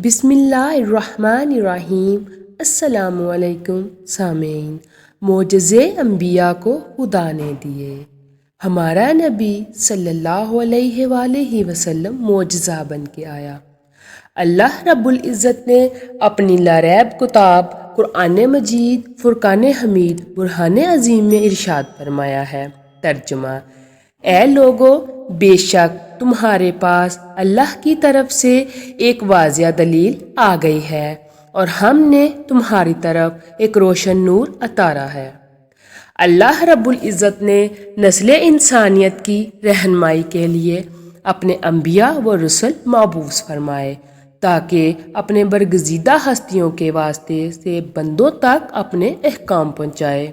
بسم اللہ الرحمن الرحیم۔ السلام علیکم سامعین۔ معجزے انبیاء کو خدا نے دیے۔ ہمارا نبی صلی اللہ علیہ وآلہ وسلم معجزہ بن کے آیا۔ اللہ رب العزت نے اپنی لاریب کتاب قرآن مجید فرقان حمید برہان عظیم میں ارشاد فرمایا ہے۔ ترجمہ: اے لوگو، بے شک تمہارے پاس اللہ کی طرف سے ایک واضح دلیل آ گئی ہے اور ہم نے تمہاری طرف ایک روشن نور اتارا ہے۔ اللہ رب العزت نے نسل انسانیت کی رہنمائی کے لیے اپنے انبیاء و رسل مبعوث فرمائے تاکہ اپنے برگزیدہ ہستیوں کے واسطے سے بندوں تک اپنے احکام پہنچائے۔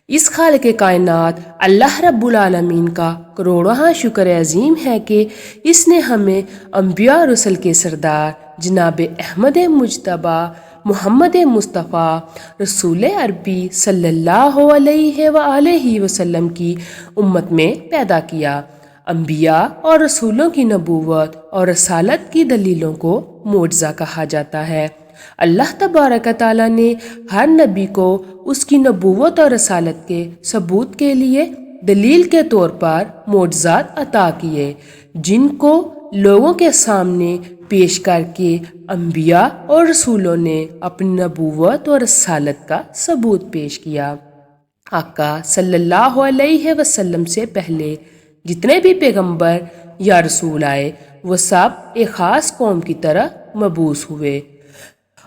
اس خالق کائنات اللہ رب العالمین کا کروڑواں شکر عظیم ہے کہ اس نے ہمیں انبیاء رسل کے سردار جناب احمد مجتبی محمد مصطفیٰ رسول عربی صلی اللہ علیہ وآلہ وسلم کی امت میں پیدا کیا۔ انبیاء اور رسولوں کی نبوت اور رسالت کی دلیلوں کو معجزہ کہا جاتا ہے۔ اللہ تبارک تعالیٰ نے ہر نبی کو اس کی نبوت اور رسالت کے ثبوت کے لیے دلیل کے طور پر معجزات عطا کیے، جن کو لوگوں کے سامنے پیش کر کے انبیاء اور رسولوں نے اپنی نبوت اور رسالت کا ثبوت پیش کیا۔ آقا صلی اللہ علیہ وسلم سے پہلے جتنے بھی پیغمبر یا رسول آئے وہ سب ایک خاص قوم کی طرح مبعوث ہوئے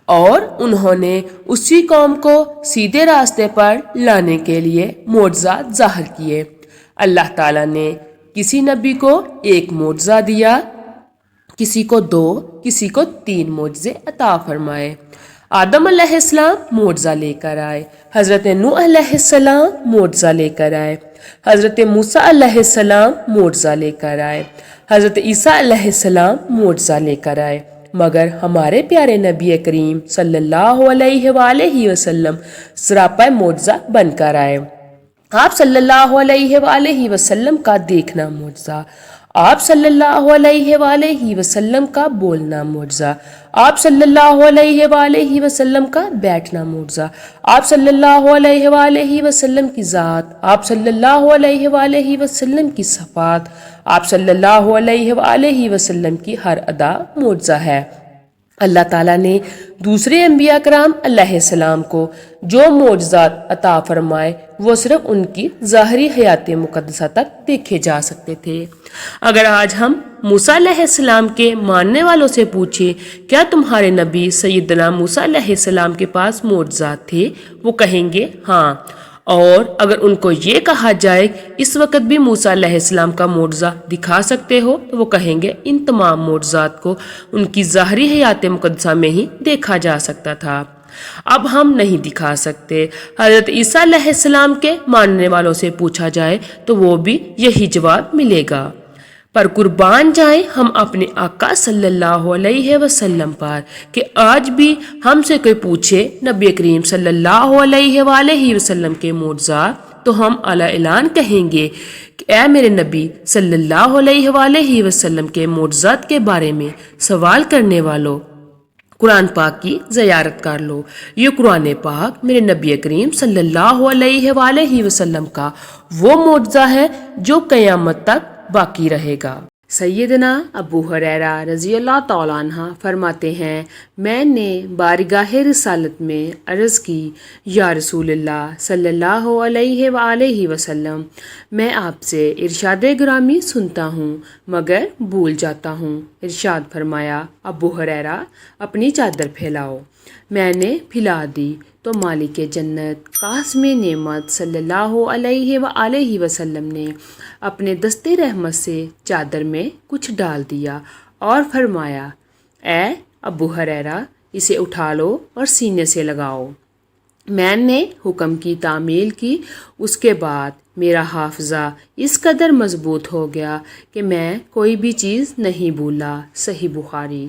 اور انہوں نے اسی قوم کو سیدھے راستے پر لانے کے لیے معجزات ظاہر کیے۔ اللہ تعالیٰ نے کسی نبی کو ایک معجزہ دیا، کسی کو 2، کسی کو 3 معجزے عطا فرمائے۔ آدم علیہ السلام معجزہ لے کر آئے، حضرت نوح علیہ السلام معجزہ لے کر آئے، حضرت موسیٰ علیہ السلام معجزہ لے کر آئے، حضرت عیسیٰ علیہ السلام معجزہ لے کر آئے، مگر ہمارے پیارے نبی کریم صلی اللہ علیہ وآلہ وسلم سراپا معجزہ بن کر آئے۔ آپ صلی اللہ علیہ وآلہ وسلم کا دیکھنا معجزہ، آپ صلی اللہ علیہ وآلہ وسلم کا بولنا معجزہ، آپ صلی اللہ علیہ وآلہ وسلم کا بیٹھنا معجزہ، آپ صلی اللہ علیہ وآلہ وسلم کی ذات، آپ صلی اللہ علیہ وآلہ وسلم کی صفات، آپ صلی اللہ علیہ وآلہ وسلم کی ہر ادا معجزہ ہے۔ اللہ تعالیٰ نے دوسرے انبیاء کرام علیہ السلام کو جو معجزات عطا فرمائے وہ صرف ان کی ظاہری حیات مقدسہ تک دیکھے جا سکتے تھے۔ اگر آج ہم موسیٰ علیہ السلام کے ماننے والوں سے پوچھیں کیا تمہارے نبی سیدنا موسیٰ علیہ السلام کے پاس معجزات تھے، وہ کہیں گے ہاں۔ اور اگر ان کو یہ کہا جائے اس وقت بھی موسیٰ علیہ السلام کا معجزہ دکھا سکتے ہو تو وہ کہیں گے ان تمام معجزات کو ان کی ظاہری حیات مقدسہ میں ہی دیکھا جا سکتا تھا، اب ہم نہیں دکھا سکتے۔ حضرت عیسیٰ علیہ السلام کے ماننے والوں سے پوچھا جائے تو وہ بھی یہی جواب ملے گا، پر قربان جائیں ہم اپنے آقا صلی اللہ علیہ وسلم پر کہ آج بھی ہم سے کوئی پوچھے نبی کریم صلی اللہ علیہ وآلہ وسلم کے معجزات تو ہم اعلیٰ اعلان کہیں گے کہ اے میرے نبی صلی اللہ علیہ وآلہ وسلم کے معجزات کے بارے میں سوال کرنے والوں، قرآن پاک کی زیارت کر لو۔ یہ قرآن پاک میرے نبی کریم صلی اللہ علیہ وآلہ وسلم کا وہ معجزہ ہے جو قیامت تک باقی رہے گا۔ سیدنا ابو ہریرہ رضی اللہ تعالیٰ عنہ فرماتے ہیں، میں نے بارگاہ رسالت میں عرض کی، یا رسول اللہ صلی اللہ علیہ وآلہ وسلم، میں آپ سے ارشاد گرامی سنتا ہوں مگر بھول جاتا ہوں۔ ارشاد فرمایا، ابو ہریرہ اپنی چادر پھیلاؤ۔ میں نے پھیلا دی تو مالک جنت قاسم نعمت صلی اللہ علیہ وآلہ وسلم نے اپنے دستے رحمت سے چادر میں کچھ ڈال دیا اور فرمایا، اے ابو ہریرہ اسے اٹھا لو اور سینے سے لگاؤ۔ میں نے حکم کی تعمیل کی، اس کے بعد میرا حافظہ اس قدر مضبوط ہو گیا کہ میں کوئی بھی چیز نہیں بھولا۔ صحیح بخاری۔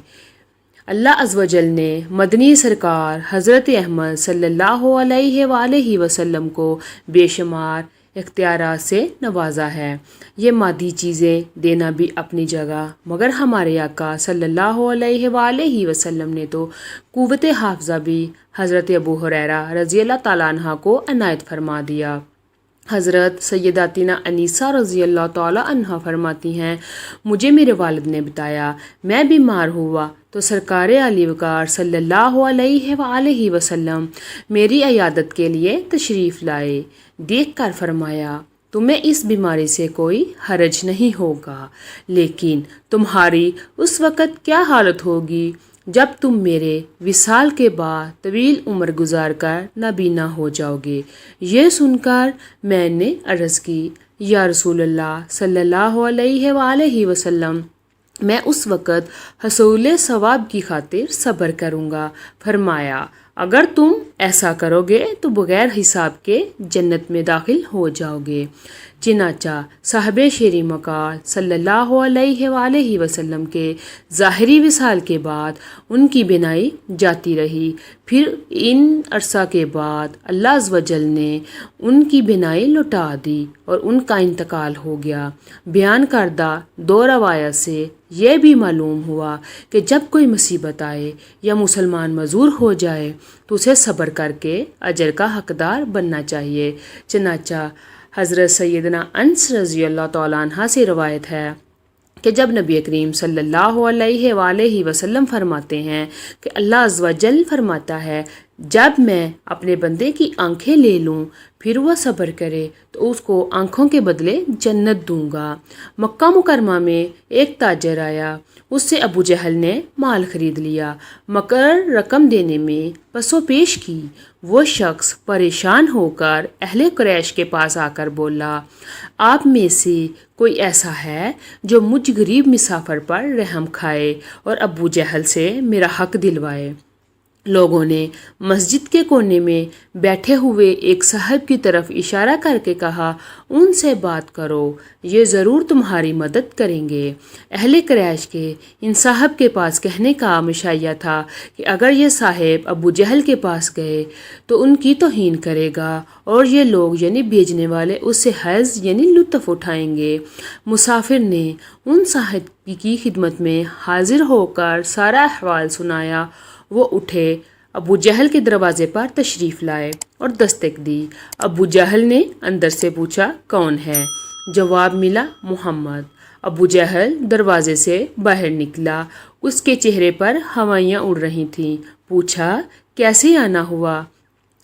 اللہ عز و جل نے مدنی سرکار حضرت احمد صلی اللہ علیہ وآلہ وسلم کو بے شمار اختیارات سے نوازا ہے۔ یہ مادی چیزیں دینا بھی اپنی جگہ، مگر ہمارے آقا صلی اللہ علیہ وآلہ وسلم نے تو قوت حافظہ بھی حضرت ابو ہریرہ رضی اللہ تعالیٰ عنہ کو عنایت فرما دیا۔ حضرت سیداتنا انیسہ رضی اللہ تعالیٰ عنہ فرماتی ہیں، مجھے میرے والد نے بتایا، میں بیمار ہوا تو سرکار علی وقار صلی اللہ علیہ وآلہ وسلم میری عیادت کے لیے تشریف لائے۔ دیکھ کر فرمایا، تمہیں اس بیماری سے کوئی حرج نہیں ہوگا، لیکن تمہاری اس وقت کیا حالت ہوگی جب تم میرے وصال کے بعد طویل عمر گزار کر نابینا ہو جاؤ گے۔ یہ سن کر میں نے عرض کی، یا رسول اللہ صلی اللہ علیہ وآلہ وسلم، میں اس وقت حصول ثواب کی خاطر صبر کروں گا۔ فرمایا، اگر تم ایسا کرو گے تو بغیر حساب کے جنت میں داخل ہو جاؤ گے۔ چنانچہ صاحب شیریں مقال صلی اللہ علیہ وآلہ وسلم کے ظاہری وصال کے بعد ان کی بینائی جاتی رہی، پھر ان عرصہ کے بعد اللہ عز و جل نے ان کی بینائی لوٹا دی اور ان کا انتقال ہو گیا۔ بیان کردہ دو روایات سے یہ بھی معلوم ہوا کہ جب کوئی مصیبت آئے یا مسلمان معذور ہو جائے تو اسے صبر کر کے اجر کا حقدار بننا چاہیے۔ چنانچہ حضرت سیدنا انس رضی اللہ تعالیٰ عنہ سے روایت ہے کہ جب نبی کریم صلی اللہ علیہ وآلہ وسلم فرماتے ہیں کہ اللہ عز و جل فرماتا ہے، جب میں اپنے بندے کی آنکھیں لے لوں پھر وہ صبر کرے تو اس کو آنکھوں کے بدلے جنت دوں گا۔ مکہ مکرمہ میں ایک تاجر آیا، اس سے ابو جہل نے مال خرید لیا، مقرر رقم دینے میں پس و پیش کی۔ وہ شخص پریشان ہو کر اہل قریش کے پاس آ کر بولا، آپ میں سے کوئی ایسا ہے جو مجھ غریب مسافر پر رحم کھائے اور ابو جہل سے میرا حق دلوائے؟ لوگوں نے مسجد کے کونے میں بیٹھے ہوئے ایک صاحب کی طرف اشارہ کر کے کہا، ان سے بات کرو، یہ ضرور تمہاری مدد کریں گے۔ اہل قریش کے ان صاحب کے پاس کہنے کا مشاہیہ تھا کہ اگر یہ صاحب ابو جہل کے پاس گئے تو ان کی توہین کرے گا اور یہ لوگ یعنی بھیجنے والے اس سے حظ یعنی لطف اٹھائیں گے۔ مسافر نے ان صاحب کی خدمت میں حاضر ہو کر سارا احوال سنایا۔ وہ اٹھے، ابو جہل کے دروازے پر تشریف لائے اور دستک دی۔ ابو جہل نے اندر سے پوچھا، کون ہے؟ جواب ملا، محمد۔ ابو جہل دروازے سے باہر نکلا، اس کے چہرے پر ہوائیاں اڑ رہی تھیں۔ پوچھا، کیسے آنا ہوا؟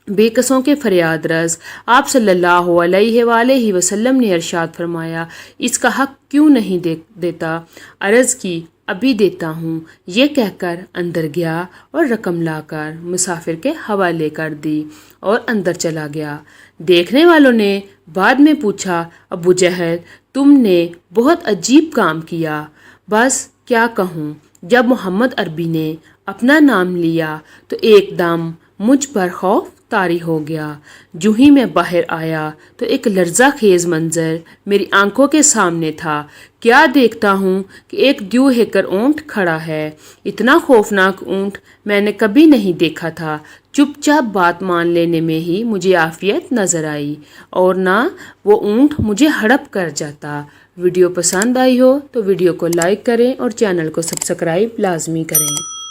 بے کسوں کے فریاد رس آپ صلی اللہ علیہ وآلہ وسلم نے ارشاد فرمایا، اس کا حق کیوں نہیں دیتا؟ عرض کی، ابھی دیتا ہوں۔ یہ کہہ کر اندر گیا اور رقم لا کر مسافر کے حوالے کر دی اور اندر چلا گیا۔ دیکھنے والوں نے بعد میں پوچھا، ابو جہل تم نے بہت عجیب کام کیا۔ بس کیا کہوں، جب محمد عربی نے اپنا نام لیا تو ایک دم مجھ پر خوف طاری ہو گیا۔ جو ہی میں باہر آیا تو ایک لرزہ خیز منظر میری آنکھوں کے سامنے تھا۔ کیا دیکھتا ہوں کہ ایک دیو ہیکر اونٹ کھڑا ہے۔ اتنا خوفناک اونٹ میں نے کبھی نہیں دیکھا تھا۔ چپ چاپ بات مان لینے میں ہی مجھے عافیت نظر آئی اور نہ وہ اونٹ مجھے ہڑپ کر جاتا۔ ویڈیو پسند آئی ہو تو ویڈیو کو لائک کریں اور چینل کو سبسکرائب لازمی کریں۔